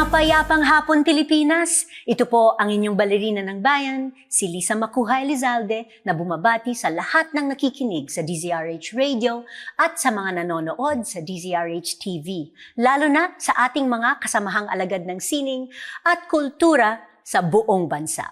Mapayapang hapon, Pilipinas! Ito po ang inyong balerina ng bayan, si Lisa Macuja Elizalde, na bumabati sa lahat ng nakikinig sa DZRH Radio at sa mga nanonood sa DZRH TV, lalo na sa ating mga kasamahang alagad ng sining at kultura sa buong bansa.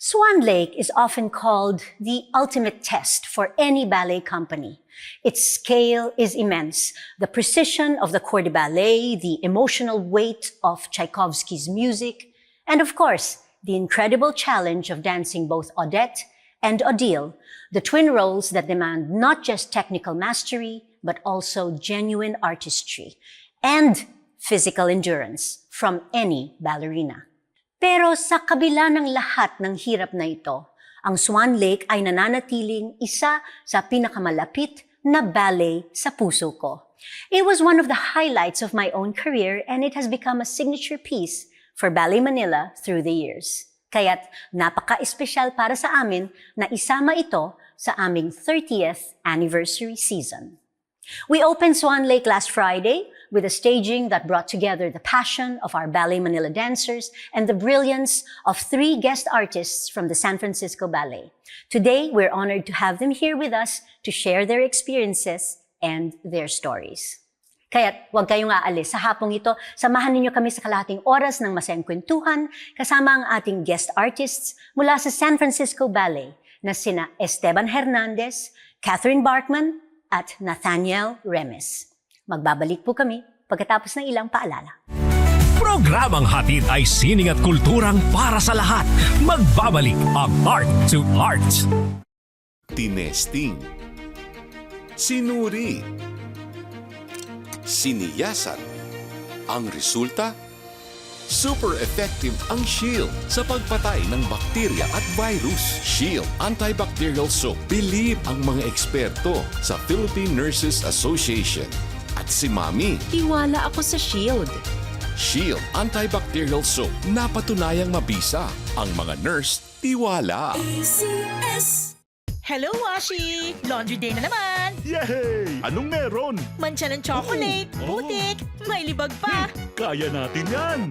Swan Lake is often called the ultimate test for any ballet company. Its scale is immense. The precision of the corps de ballet, the emotional weight of Tchaikovsky's music, and of course, the incredible challenge of dancing both Odette and Odile, the twin roles that demand not just technical mastery, but also genuine artistry and physical endurance from any ballerina. Pero sa kabila ng lahat ng hirap na ito, ang Swan Lake ay nananatiling isa sa pinakamalapit na ballet sa puso ko. It was one of the highlights of my own career and it has become a signature piece for Ballet Manila through the years. Kaya't napaka-espesyal para sa amin na isama ito sa aming 30th anniversary season. We opened Swan Lake last Friday with a staging that brought together the passion of our Ballet Manila dancers and the brilliance of 3 guest artists from the San Francisco Ballet. Today, we're honored to have them here with us to share their experiences and their stories. Kaya't huwag kayong aalis. Sa hapong ito, samahan ninyo kami sa kalahating oras ng masayang kwentuhan kasama ang ating guest artists mula sa San Francisco Ballet na sina Esteban Hernandez, Katherine Barkman, at Nathaniel Remez. Magbabalik po kami pagkatapos ng ilang paalala. Programang hatid ay sining at kulturang para sa lahat. Magbabalik ang Art to Art. Tinesting, sinuri, siniyasan. Ang resulta? Super effective ang Shield sa pagpatay ng bakterya at virus. Shield Antibacterial Soap. Believe ang mga eksperto sa Philippine Nurses Association. At si Mami. Tiwala ako sa Shield. Shield Antibacterial Soap. Napatunayang mabisa. Ang mga nurse, tiwala. ACS. Hello, Washi! Laundry day na naman! Yay! Anong meron? Mancha ng chocolate, putik, may libag pa. Kaya natin yan!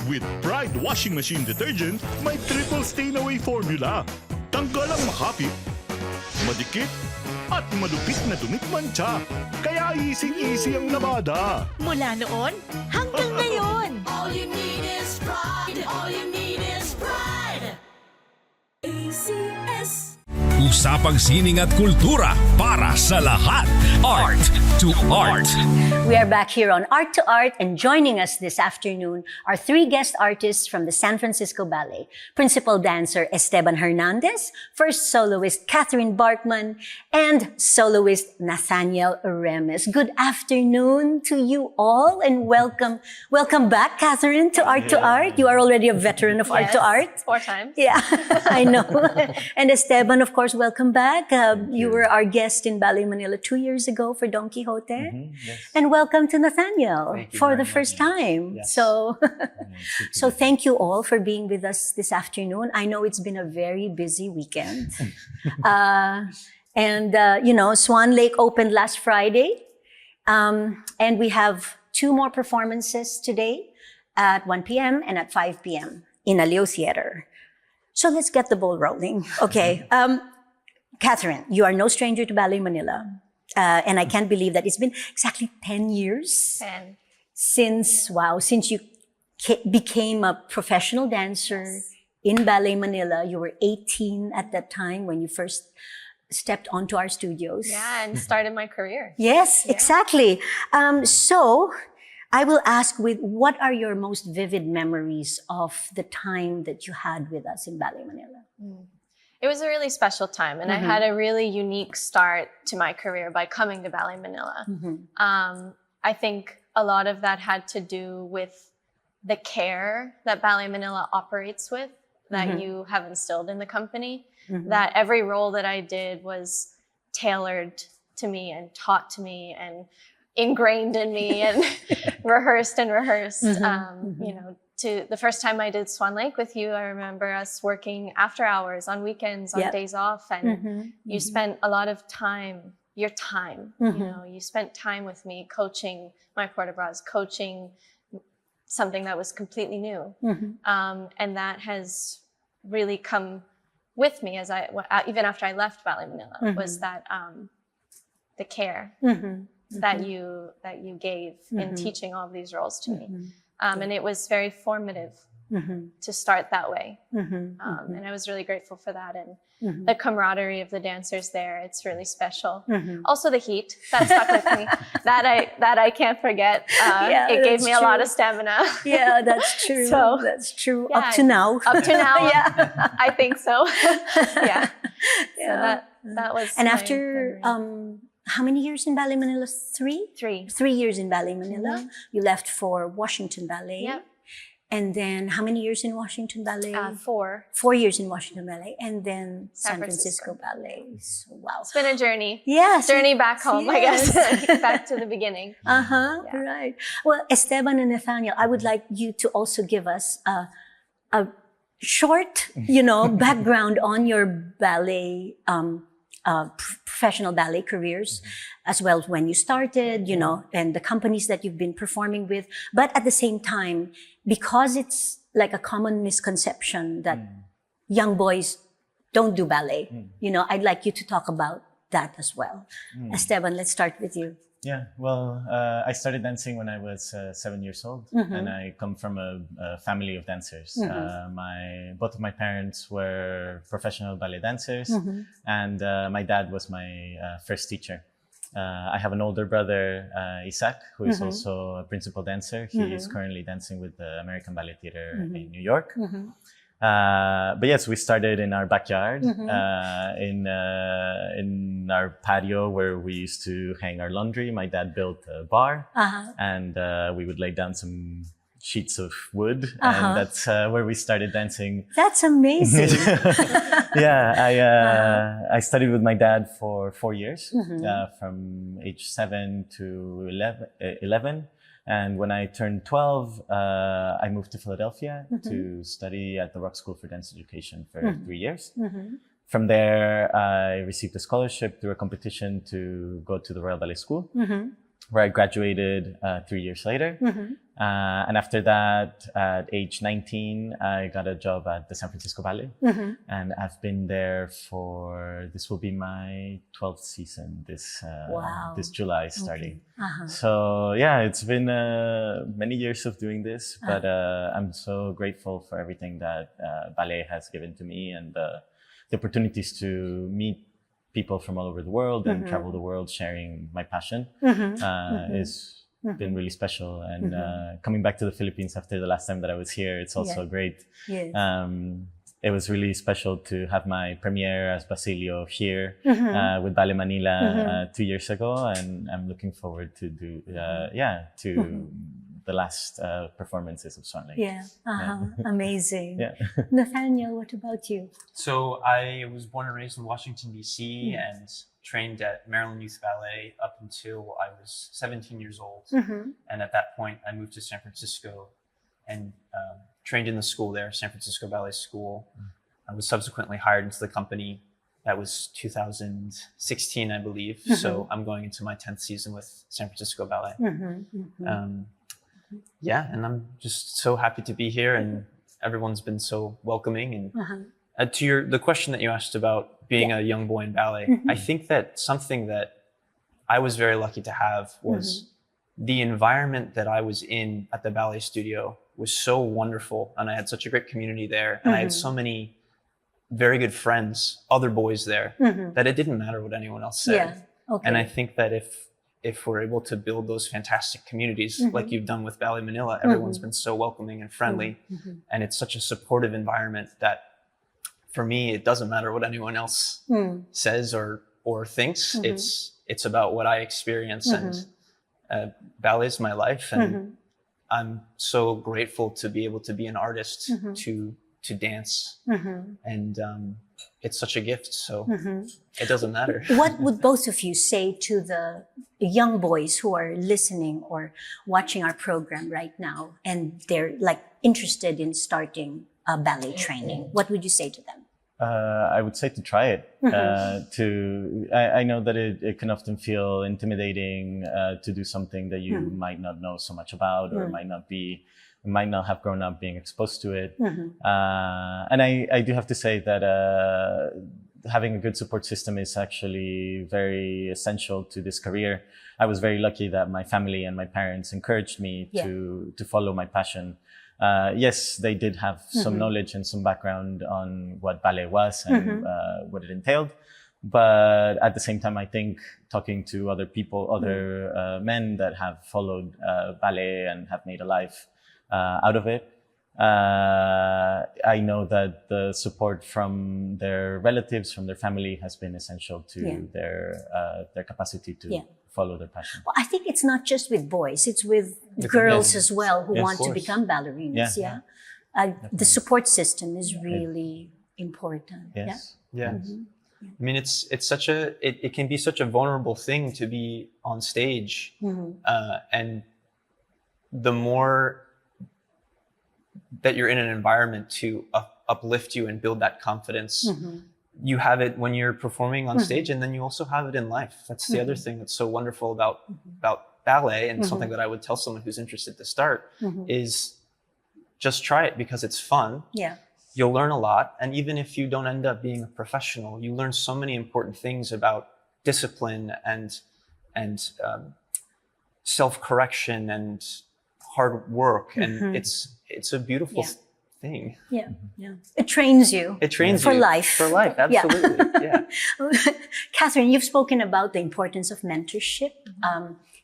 With Pride Washing Machine Detergent, may triple stain-away formula. Tanggal ang makapit, madikit, at malupit na dumit mancha. Kaya easy-easy ang labada. Mula noon hanggang ngayon. All you need is pride. All you need is pride. ACS. Usapang sining at kultura para sa lahat. Art to Art. We are back here on Art to Art, and joining us this afternoon are 3 guest artists from the San Francisco Ballet. Principal dancer Esteban Hernandez, first soloist Katherine Barkman, and soloist Nathaniel Remez. Good afternoon to you all and welcome. Welcome back, Katherine, to Art to Art. You are already a veteran of Art to Art. 4 times. Yeah, I know. And Esteban, of course, welcome back. You were our guest in Ballet Manila 2 years ago for Don Quixote. Yes. And welcome to Nathaniel Thank you for very the much. first time. Yes. So, so thank you all for being with us this afternoon. I know it's been a very busy weekend. You know, Swan Lake opened last Friday. And we have 2 more performances today at 1 p.m. and at 5 p.m. in Aliao Theater. So let's get the ball rolling. Okay. Katherine, you are no stranger to Ballet Manila. And I can't believe that it's been exactly 10 years 10. since you became a professional dancer in Ballet Manila. You were 18 at that time when you first stepped onto our studios. Yeah, and started my career. Yes, exactly. So I will ask, what are your most vivid memories of the time that you had with us in Ballet Manila? It was a really special time, and I had a really unique start to my career by coming to Ballet Manila. I think a lot of that had to do with the care that Ballet Manila operates with, that you have instilled in the company, that every role that I did was tailored to me and taught to me and ingrained in me and rehearsed. You know, to the first time I did Swan Lake with you, I remember us working after hours, on weekends, on days off, and you spent a lot of time, your time, you know, you spent time with me coaching my port de bras, coaching something that was completely new. And that has really come with me as even after I left Ballet Manila, was that the care that you gave in teaching all of these roles to me. And it was very formative to start that way. And I was really grateful for that. And the camaraderie of the dancers there, it's really special. Also the heat, that stuck with me. That I can't forget. It gave me a lot of stamina. Yeah, that's true. So, that's true. Yeah, Up to now. Up to now. Yeah. I think so. Yeah. Yeah. So that was. And my after memory. how many years in Ballet Manila? 3? 3. 3 years in Ballet Manila. You left for Washington Ballet. Yep. And then how many years in Washington Ballet? 4. 4 years in Washington Ballet. And then San Francisco. Francisco Ballet. So, wow. It's been a journey. Yes. Journey back home, I Yes. guess. Back to the beginning. Uh-huh, Yeah. right. Well, Esteban and Nathaniel, I would like you to also give us a short, background on your ballet, professional ballet careers, as well as when you started, and the companies that you've been performing with. But at the same time, because it's like a common misconception that young boys don't do ballet, I'd like you to talk about that as well. Esteban, let's start with you. Yeah, well, I started dancing when I was 7 years old, and I come from a family of dancers. Both of my parents were professional ballet dancers, and my dad was my first teacher. I have an older brother, Isaac, who is also a principal dancer. He is currently dancing with the American Ballet Theater in New York. But yes, we started in our backyard, in our patio where we used to hang our laundry. My dad built a bar, and we would lay down some sheets of wood, and that's where we started dancing. That's amazing. Yeah, I studied with my dad for 4 years, from age 7 to 11. And when I turned 12, I moved to Philadelphia to study at the Rock School for Dance Education for 3 years. From there, I received a scholarship through a competition to go to the Royal Ballet School, where I graduated 3 years later. And after that, at age 19, I got a job at the San Francisco Ballet. And I've been there this will be my 12th season this July starting. So yeah, it's been many years of doing this, but I'm so grateful for everything that ballet has given to me, and the opportunities to meet people from all over the world and travel the world sharing my passion is been really special. And coming back to the Philippines after the last time that I was here, it's also great. Yes. It was really special to have my premiere as Basilio here with Ballet Manila 2 years ago, and I'm looking forward to the last performances of Swan Lake. Yeah. Amazing. Yeah. Nathaniel, what about you? So I was born and raised in Washington, D.C. and trained at Maryland Youth Ballet up until I was 17 years old. And at that point, I moved to San Francisco and trained in the school there, San Francisco Ballet School. I was subsequently hired into the company. That was 2016, I believe. So I'm going into my 10th season with San Francisco Ballet. Yeah, and I'm just so happy to be here, and everyone's been so welcoming. And to the question that you asked about being a young boy in ballet, I think that something that I was very lucky to have was the environment that I was in at the ballet studio was so wonderful, and I had such a great community there, and I had so many very good friends, other boys there, that it didn't matter what anyone else said. Yeah. Okay. And I think that if we're able to build those fantastic communities like you've done with Ballet Manila, everyone's been so welcoming and friendly, and it's such a supportive environment that for me, it doesn't matter what anyone else says or thinks. It's about what I experience, and ballet is my life, and I'm so grateful to be able to be an artist, to dance, and it's such a gift. So it doesn't matter. What would both of you say to the young boys who are listening or watching our program right now, and they're like interested in starting ballet training? What would you say to them? I would say to try it. I know that it can often feel intimidating to do something that you might not know so much about, or might not have grown up being exposed to it. And I do have to say that having a good support system is actually very essential to this career. I was very lucky that my family and my parents encouraged me to follow my passion. Yes, they did have some knowledge and some background on what ballet was and what it entailed. But at the same time, I think talking to other people, other men that have followed ballet and have made a life out of it, I know that the support from their relatives, from their family, has been essential to their capacity to follow their passion. Well, I think it's not just with boys; it's with girls as well who want to become ballerinas. The support system is really important. Yes. Yeah. I mean, it's such it can be such a vulnerable thing to be on stage, and the more that you're in an environment to uplift you and build that confidence, you have it when you're performing on stage, and then you also have it in life. That's the other thing that's so wonderful about ballet, and something that I would tell someone who's interested to start is just try it because it's fun. Yeah. You'll learn a lot. And even if you don't end up being a professional, you learn so many important things about discipline and self-correction and hard work. And it's a beautiful thing. Yeah. It trains you. It trains for you life. For life, absolutely. Yeah. Katherine, you've spoken about the importance of mentorship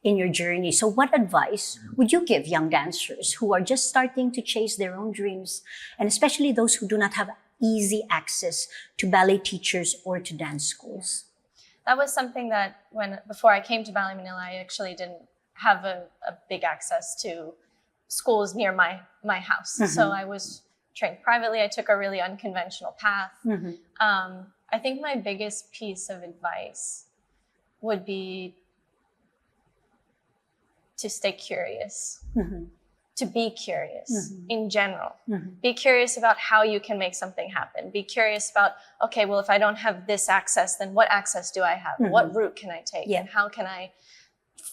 in your journey. So what advice would you give young dancers who are just starting to chase their own dreams, and especially those who do not have easy access to ballet teachers or to dance schools? That was something that before I came to Ballet Manila, I actually didn't have a big access to schools near my house. So I was trained privately. I took a really unconventional path. I think my biggest piece of advice would be to stay curious, to be curious in general. Be curious about how you can make something happen. Be curious about, okay, well, if I don't have this access, then what access do I have? What route can I take? And how can I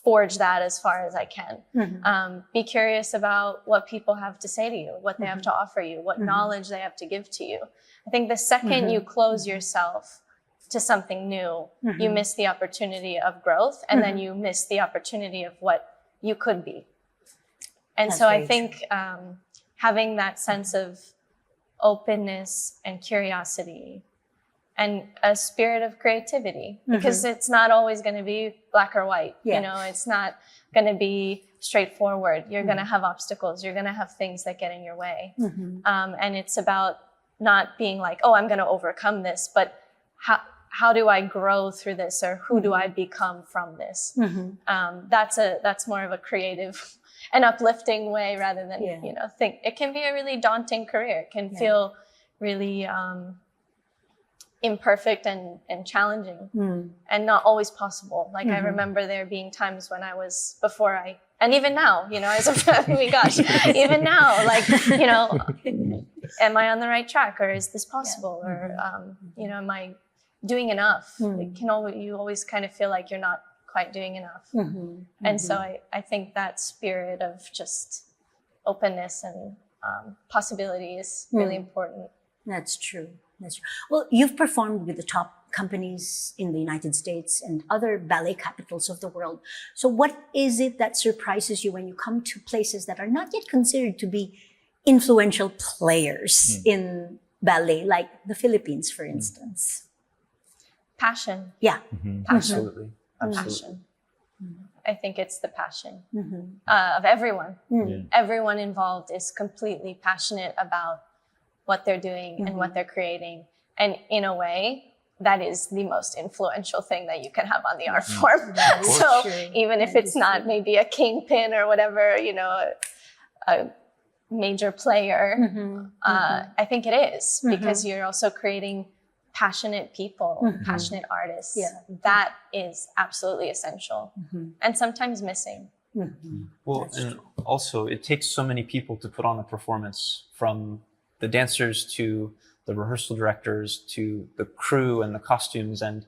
forge that as far as I can? Be curious about what people have to say to you, what they have to offer you, what knowledge they have to give to you. I think the second you close yourself to something new, you miss the opportunity of growth, and then you miss the opportunity of what you could be. And so I think having that sense of openness and curiosity and a spirit of creativity, because it's not always going to be black or white. You know, it's not going to be straightforward. You're going to have obstacles. You're going to have things that get in your way. And it's about not being like, oh, I'm going to overcome this, but how do I grow through this, or who do I become from this? That's more of a creative and uplifting way rather than, think. It can be a really daunting career. It can feel really imperfect and challenging and not always possible. Like I remember there being times when and even now, oh my gosh, even now, like, am I on the right track, or is this possible? Or, am I doing enough? You always kind of feel like you're not quite doing enough. And so I think that spirit of just openness and possibility is really important. That's true. Well, you've performed with the top companies in the United States and other ballet capitals of the world. So what is it that surprises you when you come to places that are not yet considered to be influential players in ballet, like the Philippines, for instance? Passion. Yeah. Absolutely. Passion. I think it's the passion of everyone. Everyone involved is completely passionate about what they're doing and what they're creating. And in a way, that is the most influential thing that you can have on the art form. So even if it's not maybe a kingpin or whatever, a major player, I think it is, because you're also creating passionate people, passionate artists. That is absolutely essential and sometimes missing. Well, and also it takes so many people to put on a performance, from the dancers to the rehearsal directors to the crew and the costumes, and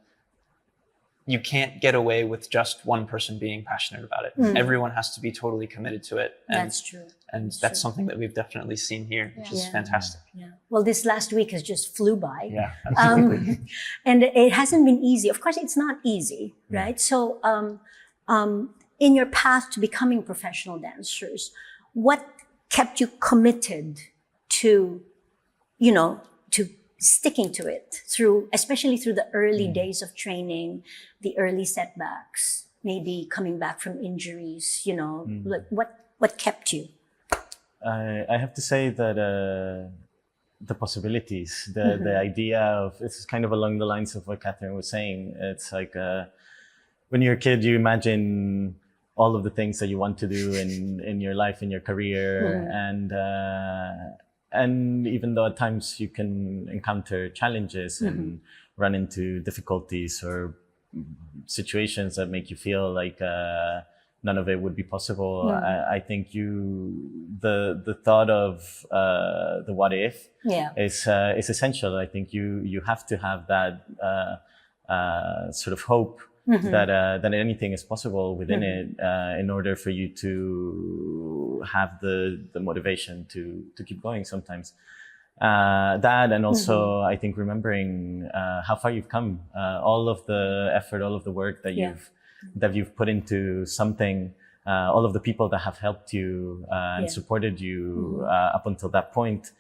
you can't get away with just one person being passionate about it. Everyone has to be totally committed to it. And, That's true. And that's something that we've definitely seen here, which is fantastic. Yeah. Well, this last week has just flew by. Yeah, absolutely. And it hasn't been easy. Of course, it's not easy, right? So in your path to becoming professional dancers, what kept you committed to, to sticking to it especially through the early days of training, the early setbacks, maybe coming back from injuries, like what kept you? I have to say that the possibilities, the idea of, it's kind of along the lines of what Katherine was saying. It's like when you're a kid, you imagine all of the things that you want to do in your life, in your career, and even though at times you can encounter challenges and run into difficulties or situations that make you feel like none of it would be possible, I think the thought of the what if is essential. I think you have to have that sort of hope that anything is possible within it in order for you to have the motivation to keep going sometimes. That, and also I think remembering how far you've come, all of the effort, all of the work that you've put into something, all of the people that have helped you and supported you up until that point.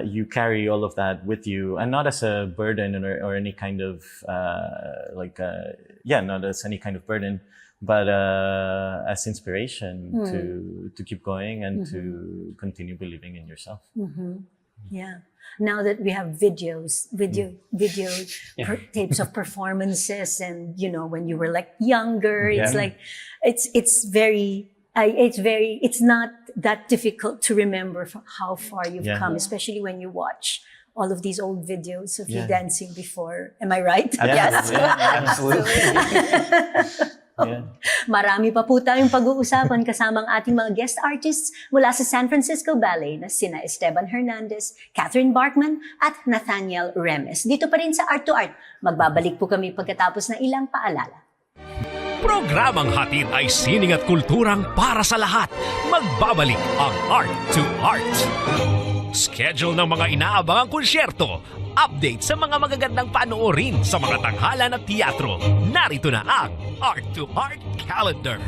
You carry all of that with you, and not as a burden or any kind of not as any kind of burden, but as inspiration to keep going and to continue believing in yourself. Yeah. Now that we have video tapes of performances, and when you were like younger, it's like it's not that difficult to remember how far you've come, especially when you watch all of these old videos of you dancing before. Am I right? Yes. Absolutely. Marami pa po tayong pag-uusapan kasama ang ating mga guest artists mula sa San Francisco Ballet na sina Esteban Hernandez, Katherine Barkman at Nathaniel Remez. Dito pa rin sa Art to Art. Magbabalik po kami pagkatapos ng ilang paalala. Programang hatid ay sining at kulturang para sa lahat. Magbabalik ang Art to Art. Schedule ng mga inaabangang konsyerto. Update sa mga magagandang panoorin sa mga tanghalan at teatro. Narito na ang Art to Art Calendar.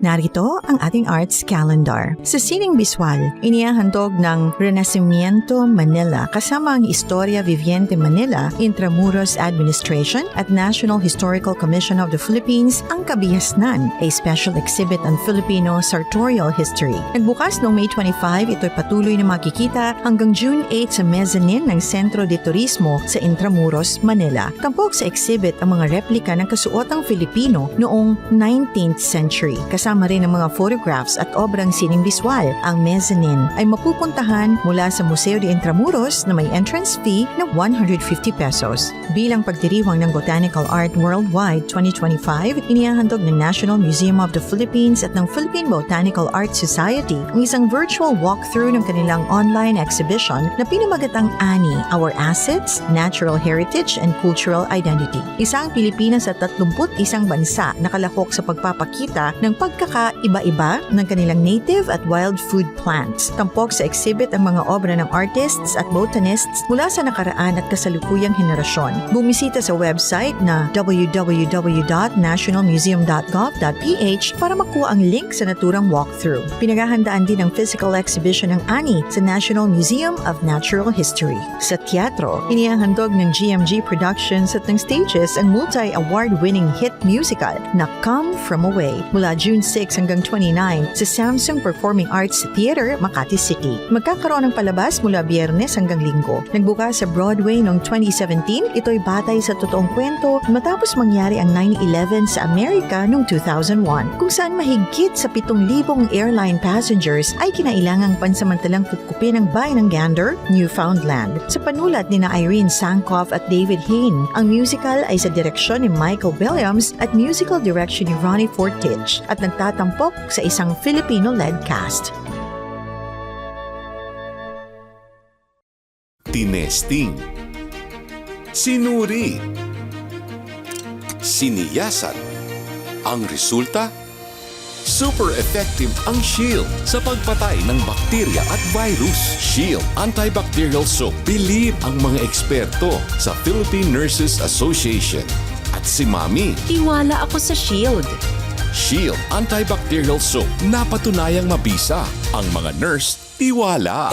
Narito ang ating arts calendar. Sa sining biswal, inihahandog ng Renacimiento Manila kasama ang Historia Viviente Manila, Intramuros Administration at National Historical Commission of the Philippines ang Kabihasnan, a special exhibit on Filipino sartorial history. Nagbukas noong May 25, ito'y patuloy na makikita hanggang June 8 sa mezzanine ng Centro de Turismo sa Intramuros, Manila. Tampok sa exhibit ang mga replika ng kasuotang Filipino noong 19th century. Kasama rin ang mga photographs at obrang sining biswal. Ang mezzanine ay mapupuntahan mula sa Museo de Intramuros na may entrance fee na 150 pesos. Bilang pagdiriwang ng Botanical Art Worldwide 2025, inihahandog ng National Museum of the Philippines at ng Philippine Botanical Art Society ang isang virtual walkthrough ng kanilang online exhibition na pinamagatang ANI, Our Assets, Natural Heritage and Cultural Identity. Isa ang Pilipinas at 31 bansa na kalahok sa pagpapakita ng pagkakaiba-iba ng kanilang native at wild food plants. Tampok sa exhibit ang mga obra ng artists at botanists mula sa nakaraan at kasalukuyang henerasyon. Bumisita sa website na www.nationalmuseum.gov.ph para makuha ang link sa naturang walkthrough. Pinaghahandaan din ang physical exhibition ng ANI sa National Museum of Natural History. Sa teatro, inihahandog ng GMG Productions at ng Stages ang multi-award-winning hit musical na Come From Away mula June 6 hanggang 29 sa Samsung Performing Arts Theater, Makati City. Magkakaroon ng palabas mula Biyernes hanggang Linggo. Nagbukas sa Broadway noong 2017, ito'y batay sa totoong kwento matapos mangyari ang 9/11 sa Amerika noong 2001, kung saan mahigit sa 7,000 airline passengers ay kinailangang pansamantalang kupkupin ang bayan ng Gander, Newfoundland. Sa panulat ni Irene Sankoff at David Hain, ang musical ay sa direksyon ni Michael Williams at musical direction ni Ronnie Fortich at nagtatampok sa isang Filipino-led cast. tinesting, sinuri, siniyasan. Ang resulta? Super effective ang Shield sa pagpatay ng bakterya at virus. Shield Antibacterial Soap. Believe ang mga eksperto sa Philippine Nurses Association. At si Mami, Tiwala ako sa Shield. Shield Antibacterial Soap. Napatunayang mabisa. Ang mga nurse, tiwala.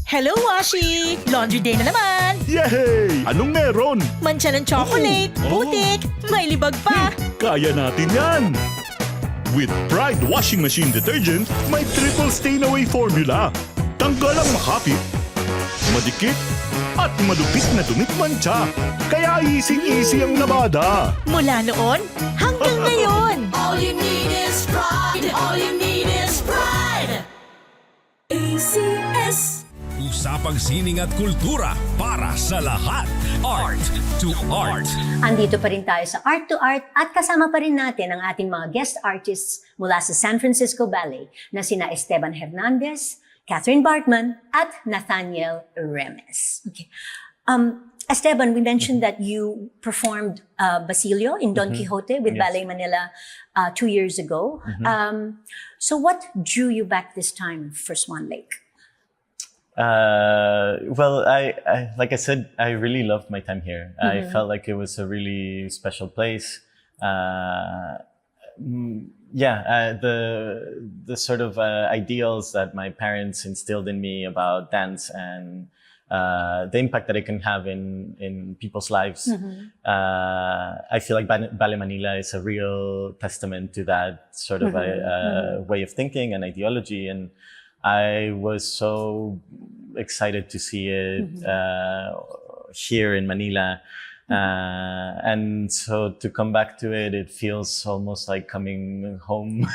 Hello, Washi! Laundry day na naman! Yay! Anong meron? Mancha ng chocolate, putik, may libag pa! Kaya natin yan! With Pride Washing Machine Detergent, may triple stain-away formula. Tanggal ang makapit, madikit, at malupit na dumit mancha. Kaya easy-easy ang labada. Mula noon hanggang ngayon! All you need is pride. All you need is pride. ACS. Usapang sining at kultura para sa lahat. Art to Art. Andito pa rin tayo sa Art to Art at kasama pa rin natin ang ating mga guest artists mula sa San Francisco Ballet na sina Esteban Hernandez, Katherine Barkman, at Nathaniel Remez. Okay. Esteban, we mentioned that you performed Basilio in Don Quixote with Ballet Manila 2 years ago. So what drew you back this time for Swan Lake? Well, I like I said, I really loved my time here. I felt like it was a really special place. The sort of ideals that my parents instilled in me about dance and the impact that it can have in people's lives. I feel like Ballet Manila is a real testament to that sort of way of thinking and ideology. And I was so excited to see it here in Manila. And so to come back to it, it feels almost like coming home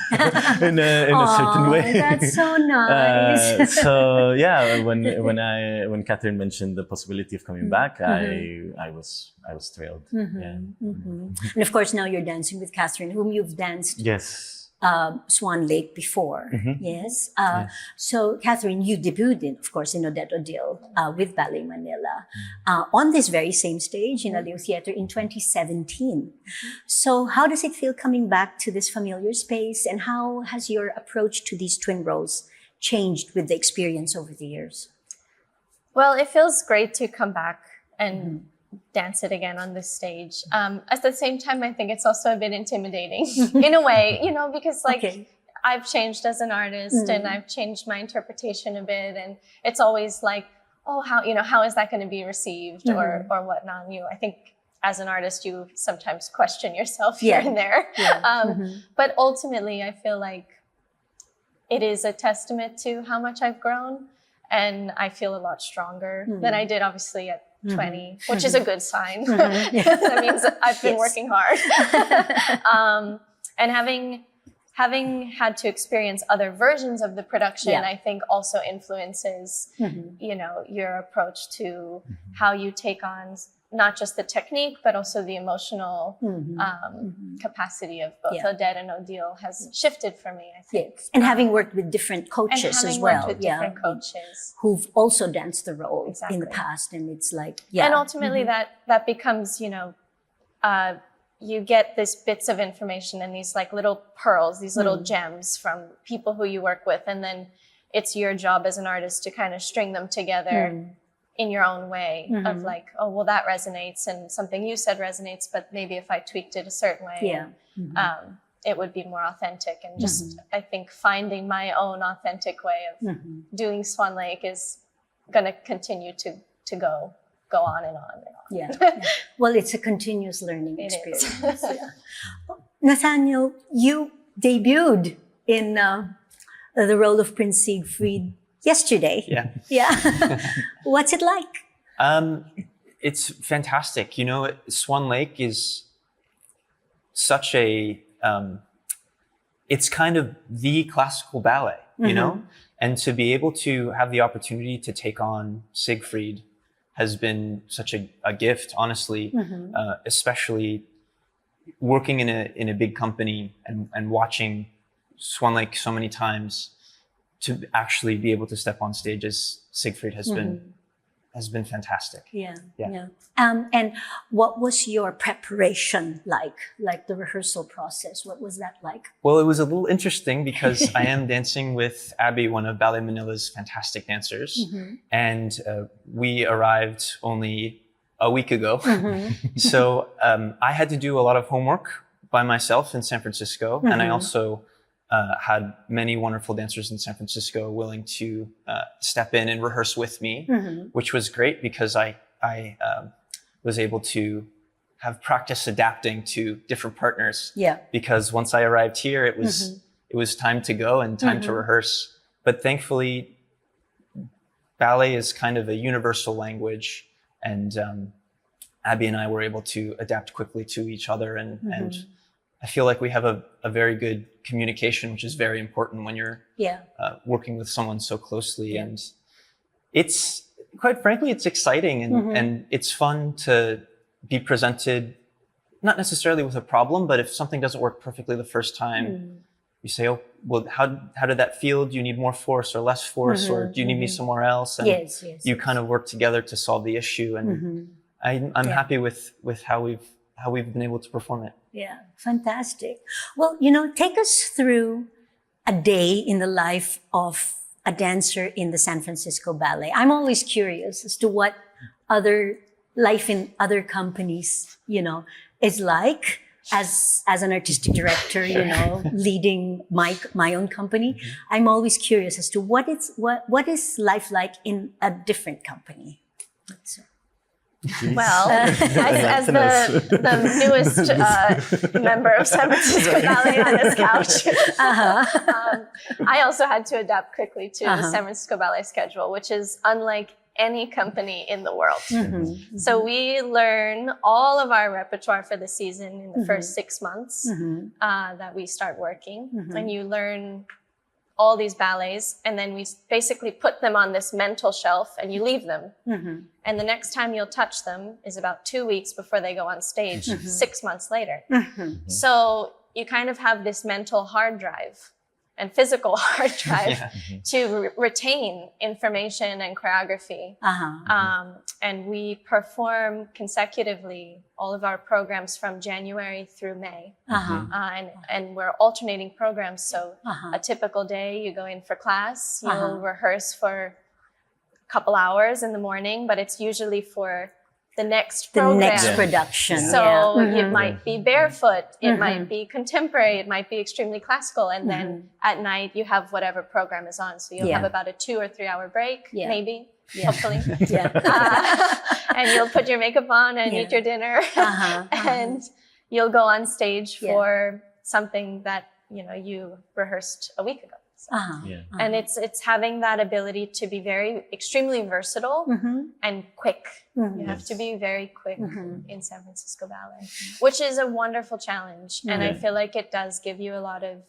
in a certain way. That's so nice. So yeah, when Katherine mentioned the possibility of coming back, I was thrilled. Yeah. And of course, now you're dancing with Katherine, whom you've danced Yes. Swan Lake before. Yes. So, Katherine, you debuted, of course, in Odette Odile with Ballet Manila on this very same stage in Aliw Theater in 2017. So, how does it feel coming back to this familiar space, and how has your approach to these twin roles changed with the experience over the years? Well, it feels great to come back and dance it again on this stage. At the same time, I think it's also a bit intimidating in a way, because I've changed as an artist and I've changed my interpretation a bit, and it's always like, oh, how is that going to be received or whatnot? I think as an artist, you sometimes question yourself here and there. But ultimately, I feel like it is a testament to how much I've grown, and I feel a lot stronger than I did obviously at 20, which is a good sign. That means I've been working hard. And having had to experience other versions of the production, I think also influences, your approach to how you take on not just the technique, but also the emotional capacity of both Odette and Odile has shifted for me, I think. Yes. And having worked with different coaches as well. Worked with different coaches. Who've also danced the role in the past. And it's like, And ultimately that becomes, you get these bits of information and these like little pearls, these little gems from people who you work with. And then it's your job as an artist to kind of string them together in your own way of like, oh, well, that resonates and something you said resonates, but maybe if I tweaked it a certain way, it would be more authentic. And just, I think finding my own authentic way of doing Swan Lake is going to continue to go on and on and on. Well, it's a continuous learning experience. Nathaniel, you debuted in the role of Prince Siegfried yesterday. What's it like? It's fantastic. Swan Lake is such a, it's kind of the classical ballet, and to be able to have the opportunity to take on Siegfried has been such a gift, honestly, especially working in a big company and watching Swan Lake so many times. to actually be able to step on stage as Siegfried has been fantastic. Yeah. Yeah. And what was your preparation like the rehearsal process? What was that like? Well, it was a little interesting because I am dancing with Abby, one of Ballet Manila's fantastic dancers. And we arrived only a week ago. So I had to do a lot of homework by myself in San Francisco. And I also had many wonderful dancers in San Francisco willing to step in and rehearse with me, which was great because I was able to have practice adapting to different partners. Yeah. Because once I arrived here, it was time to go and time to rehearse. But thankfully, ballet is kind of a universal language, and Abby and I were able to adapt quickly to each other, and I feel like we have a very good communication, which is very important when you're working with someone so closely. And it's, quite frankly, it's exciting and it's fun to be presented, not necessarily with a problem, but if something doesn't work perfectly the first time, you say, oh, well, how did that feel? Do you need more force or less force? Or do you need me somewhere else? And you kind of work together to solve the issue. And I'm happy with how we've been able to perform it. Yeah, fantastic. Well, take us through a day in the life of a dancer in the San Francisco Ballet. I'm always curious as to what other life in other companies, is like as an artistic director, leading my own company. I'm always curious as to what is life like in a different company. Well, as the newest member of San Francisco Ballet on this couch, I also had to adapt quickly to the San Francisco Ballet schedule, which is unlike any company in the world. So we learn all of our repertoire for the season in the first 6 months that we start working. And you learn all these ballets, and then we basically put them on this mental shelf and you leave them. And the next time you'll touch them is about 2 weeks before they go on stage, 6 months later. So you kind of have this mental hard drive and physical hard drive to retain information and choreography. And we perform consecutively all of our programs from January through May. And we're alternating programs. So a typical day, you go in for class, you'll rehearse for a couple hours in the morning, but it's usually for the next program. The next production. So it might be barefoot, it might be contemporary, it might be extremely classical. And then at night you have whatever program is on. So you'll have about a 2 or 3 hour break, maybe, hopefully. And you'll put your makeup on and eat your dinner. And you'll go on stage for something that, you rehearsed a week ago. So. And it's having that ability to be extremely versatile and quick. You have to be very quick in San Francisco Ballet, which is a wonderful challenge. And I feel like it does give you a lot of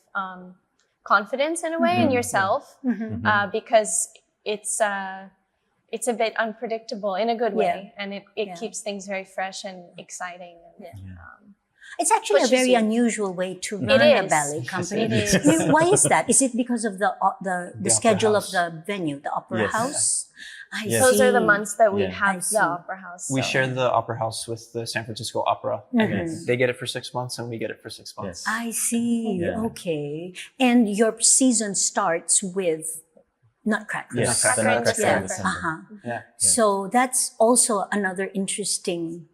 confidence in a way in yourself, because it's a bit unpredictable in a good way. And it keeps things very fresh and exciting. It's actually a very unusual way to run a ballet company. Why is that? Is it because of the schedule of the venue, the Opera House? I see. Those are the months that we have the Opera House. We share the Opera House with the San Francisco Opera. And they get it for 6 months and we get it for 6 months. I see. Okay. And your season starts with Nutcrackers. Yes, the Nutcracker in December. So that's also another interesting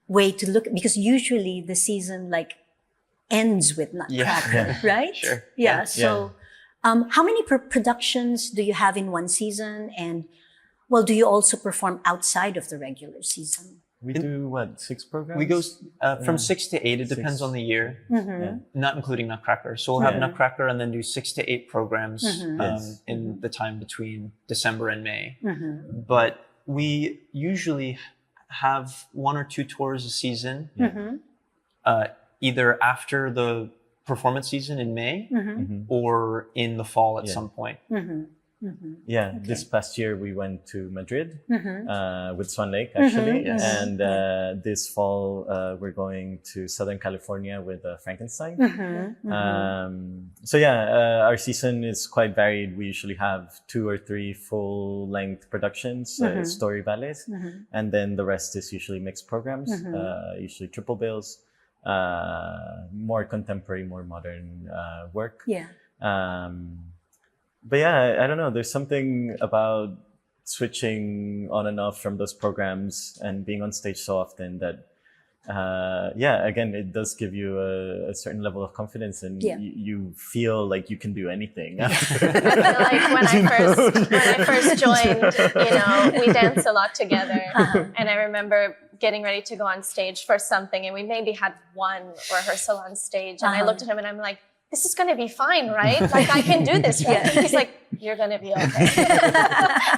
way to look, because usually the season ends with Nutcracker, right? Sure. So how many productions do you have in one season? And do you also perform outside of the regular season? We do 6 programs? We go from 6 to 8. It depends on the year, not including Nutcracker. So we'll have Nutcracker and then do 6 to 8 programs in the time between December and May. But we usually have 1 or 2 tours a season, either after the performance season in May or in the fall at some point. Yeah, this past year we went to Madrid with Swan Lake actually, and this fall we're going to Southern California with Frankenstein. So yeah, our season is quite varied. We usually have 2 or 3 full-length productions, story ballets, and then the rest is usually mixed programs, usually triple bills, more contemporary, more modern work. Yeah. But yeah, I don't know. There's something about switching on and off from those programs and being on stage so often that, again, it does give you a certain level of confidence, and you feel like you can do anything. I feel like when I first joined, we danced a lot together, and I remember getting ready to go on stage for something, and we maybe had one rehearsal on stage, and I looked at him and I'm like, this is going to be fine, right? Like, I can do this, right? He's like, you're going to be okay.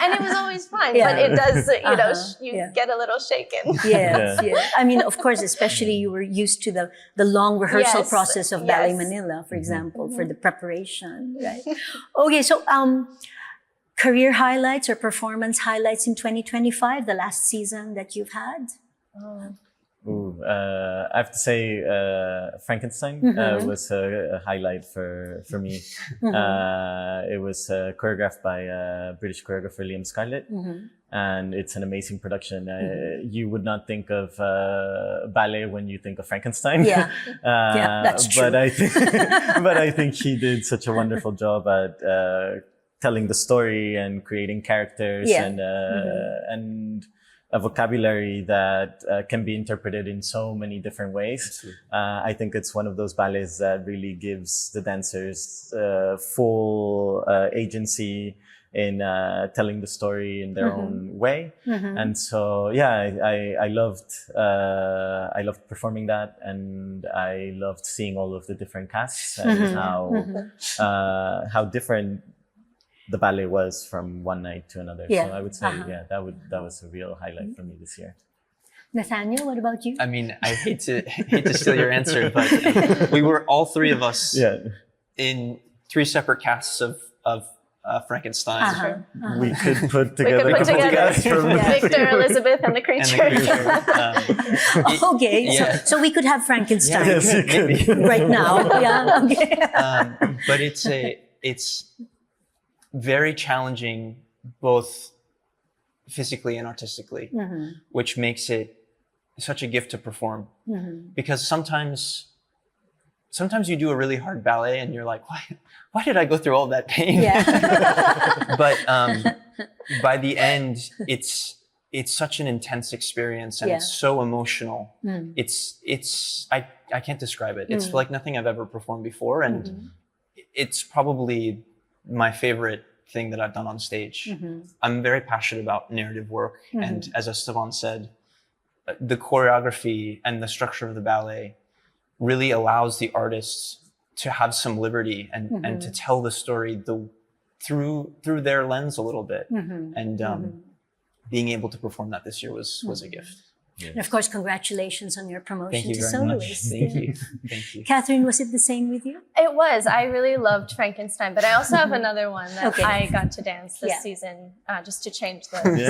And it was always fine, but it does, you get a little shaken. Yes. I mean, of course, especially you were used to the long rehearsal process of Ballet Manila, for example, for the preparation, right? Okay, so career highlights or performance highlights in 2025, the last season that you've had? I have to say Frankenstein was a highlight for me. It was choreographed by British choreographer Liam Scarlett, and it's an amazing production. You would not think of ballet when you think of Frankenstein. Yeah, that's true. But I think he did such a wonderful job at telling the story and creating characters and a vocabulary that can be interpreted in so many different ways. I think it's one of those ballets that really gives the dancers full agency in telling the story in their own way. And so, I loved performing that, and I loved seeing all of the different casts and how different the ballet was from one night to another. So I would say, that was a real highlight for me this year. Nathaniel, what about you? I mean, I hate to steal your answer, but we were all 3 of us in 3 separate casts of Frankenstein. We could put together a couple of guys from Victor, Elizabeth, and the creature. So we could have Frankenstein right now. But it's very challenging, both physically and artistically, which makes it such a gift to perform. Because sometimes you do a really hard ballet and you're like, why did I go through all that pain? But by the end, it's such an intense experience, and it's so emotional. I can't describe it. It's like nothing I've ever performed before, and it's probably my favorite thing that I've done on stage. I'm very passionate about narrative work, and as Esteban said, the choreography and the structure of the ballet really allows the artists to have some liberty and to tell the story through their lens a little bit. And being able to perform that this year was a gift. And of course, congratulations on your promotion Thank you to very soloist. much. Thank you. Thank you. Catherine, was it the same with you? It was. I really loved Frankenstein, but I also have another one that I got to dance this season, just to change the story.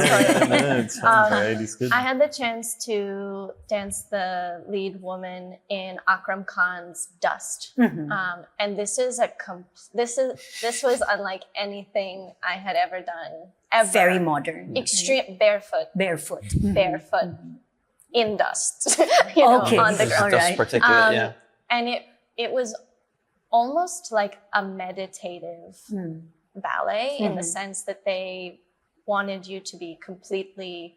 I had the chance to dance the lead woman in Akram Khan's Dust, and this was unlike anything I had ever done. Ever. Very modern. Extreme barefoot. In dust, on the ground. Dust particulate, And it was almost like a meditative ballet in the sense that they wanted you to be completely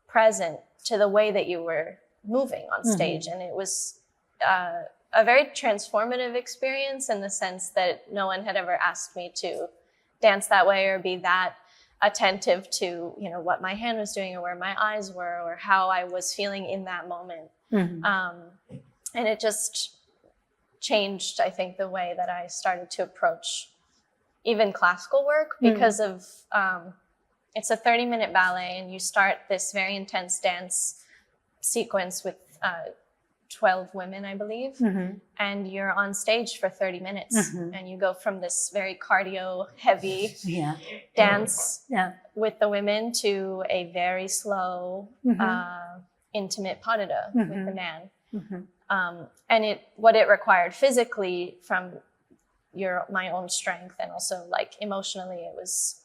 present to the way that you were moving on stage. And it was a very transformative experience in the sense that no one had ever asked me to dance that way or be that attentive to what my hand was doing or where my eyes were or how I was feeling in that moment. And it just changed, I think, the way that I started to approach even classical work because of it's a 30-minute ballet, and you start this very intense dance sequence with 12 women, I believe. And you're on stage for 30 minutes. And you go from this very cardio heavy dance with the women to a very slow, intimate pas de deux with the man. And what it required physically from my own strength, and also like emotionally, it was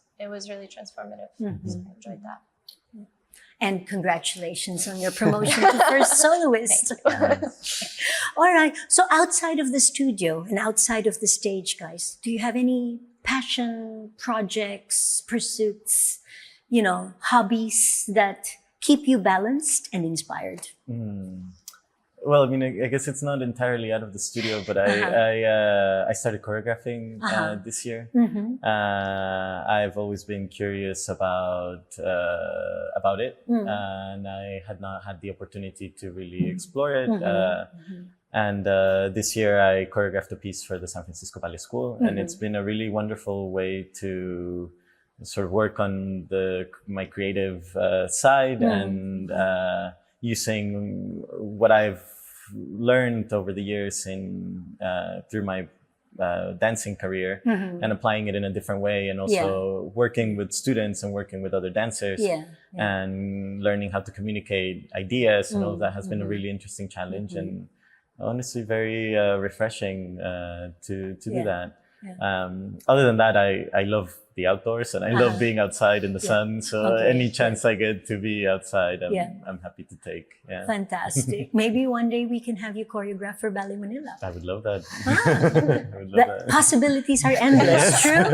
really transformative. So I enjoyed that. And congratulations on your promotion to first soloist. All right. So outside of the studio and outside of the stage, guys, do you have any passion projects, pursuits, hobbies that keep you balanced and inspired? Well, I mean, I guess it's not entirely out of the studio, but I started choreographing this year. I've always been curious about it, and I had not had the opportunity to really explore it. And this year, I choreographed a piece for the San Francisco Ballet School, and it's been a really wonderful way to sort of work on my creative side and using what I've learned over the years through my dancing career and applying it in a different way, and also working with students and working with other dancers and learning how to communicate ideas and all of that has been a really interesting challenge and honestly very refreshing to do that. Other than that, I love the outdoors and I love being outside in the sun. So any chance I get to be outside, I'm happy to take. Yeah. Fantastic. Maybe one day we can have you choreograph for Ballet Manila. I would love that. I would love that. Possibilities are endless. True?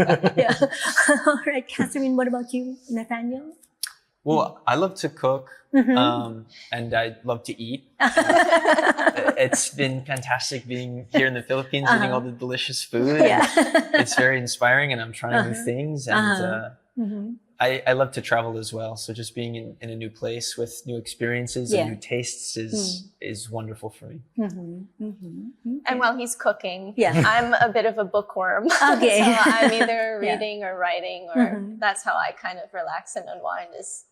All right, Katherine, what about you, Nathaniel? Well, I love to cook, and I love to eat. It's been fantastic being here in the Philippines, eating all the delicious food. It's very inspiring, and I'm trying new things. And I love to travel as well. So just being in a new place with new experiences and new tastes is wonderful for me. And while he's cooking, I'm a bit of a bookworm. Okay. So I'm either reading or writing, or that's how I kind of relax and unwind, is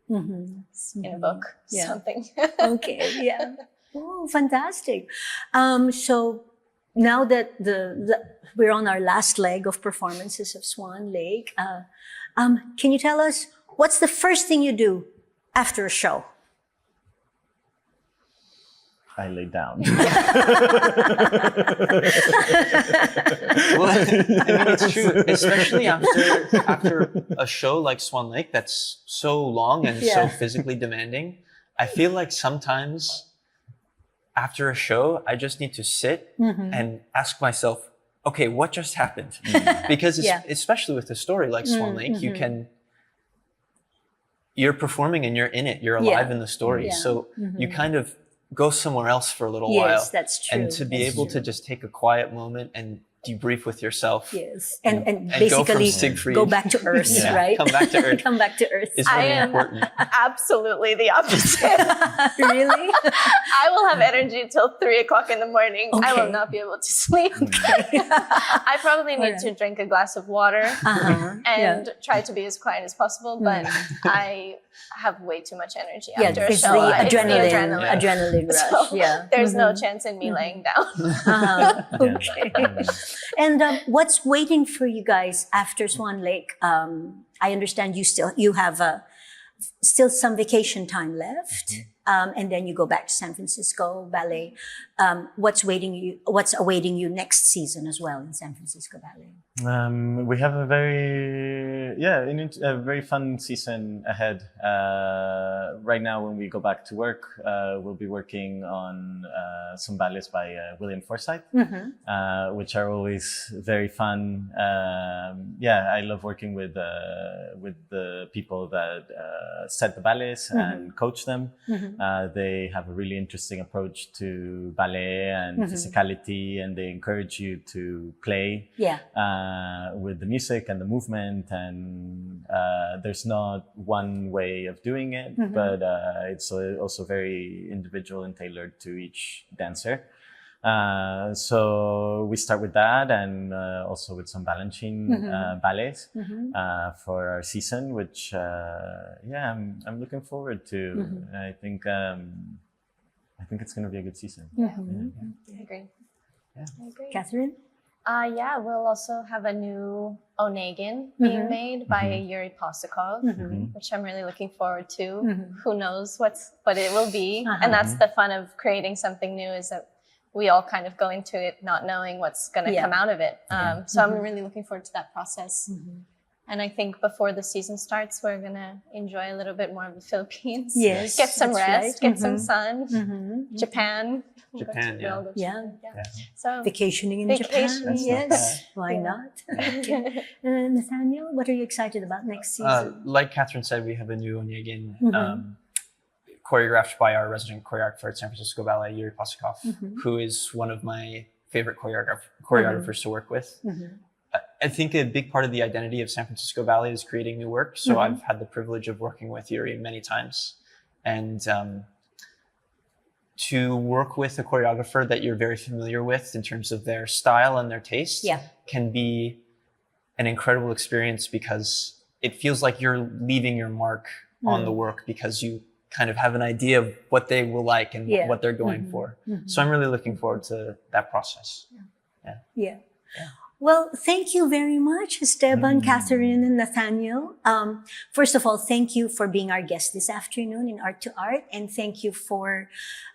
in a book, something. Okay, yeah. Oh, fantastic. So now that we're on our last leg of performances of Swan Lake, can you tell us what's the first thing you do after a show? I lay down. Well, I mean, it's true, especially after a show like Swan Lake that's so long and so physically demanding. I feel like sometimes after a show, I just need to sit and ask myself, okay, what just happened? Because especially with a story like Swan Lake, you're performing and you're in it, you're alive in the story. So you kind of go somewhere else for a little while. Yes, that's true. And to be able to just take a quiet moment and debrief with yourself. Yes, and basically go back to earth, right? Come back to earth. Come back to earth. It's really important. Absolutely the opposite. Really? I will have energy till 3:00 in the morning. Okay. I will not be able to sleep. I probably need to drink a glass of water and try to be as quiet as possible, but I have way too much energy after a it's show. the It's adrenaline rush. So there's no chance in me laying down. Okay. And what's waiting for you guys after Swan Lake? I understand you have still some vacation time left, and then you go back to San Francisco Ballet. What's awaiting you next season as well in San Francisco Ballet? We have a very fun season ahead. Right now, when we go back to work, we'll be working on some ballets by William Forsythe, which are always very fun. I love working with the people that set the ballets and coach them. They have a really interesting approach to ballet and physicality, and they encourage you to play with the music and the movement. And there's not one way of doing it, but it's also very individual and tailored to each dancer. So we start with that, and also with some Balanchine ballets for our season, which I'm looking forward to. I I think it's going to be a good season. I agree. Yeah. I agree. Catherine? Yeah, we'll also have a new Onegin being made by Yuri Posakov, which I'm really looking forward to. Who knows what it will be. And that's the fun of creating something new, is that we all kind of go into it not knowing what's going to come out of it. So I'm really looking forward to that process. And I think before the season starts, we're going to enjoy a little bit more of the Philippines. Yes, Get some that's rest, right. get some sun. Japan. Japan, We all go to Yeah. Japan. So Vacationing in Vacationing, Japan. That's Yes. Why not? Okay. Nathaniel, what are you excited about next season? Like Catherine said, we have a new Onegin choreographed by our resident choreographer at San Francisco Ballet, Yuri Posakov, who is one of my favorite choreographers to work with. I think a big part of the identity of San Francisco Ballet is creating new work. So I've had the privilege of working with Yuri many times. And to work with a choreographer that you're very familiar with in terms of their style and their taste can be an incredible experience, because it feels like you're leaving your mark on the work, because you kind of have an idea of what they will like and what they're going for. So I'm really looking forward to that process. Yeah. Well, thank you very much, Esteban, Catherine, and Nathaniel. First of all, thank you for being our guest this afternoon in Art to Art, and thank you for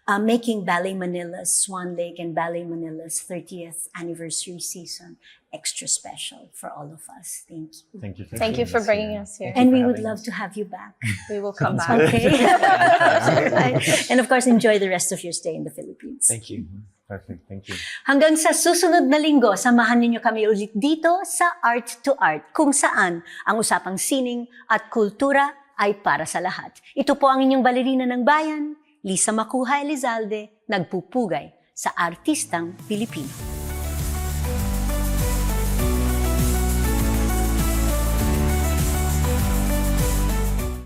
making Ballet Manila's Swan Lake and Ballet Manila's 30th anniversary season extra special for all of us. Thank you. Thank you. thank you for bringing us here. And we would love to have you back. We will come back. Okay. And of course, enjoy the rest of your stay in the Philippines. Thank you. Perfect. Thank you. Hanggang sa susunod na linggo, samahan ninyo kami ulit dito sa Art to Art, kung saan ang usapang sining at kultura ay para sa lahat. Ito po ang inyong balerina ng bayan, Lisa Macuja Elizalde, nagpupugay sa artistang Pilipino.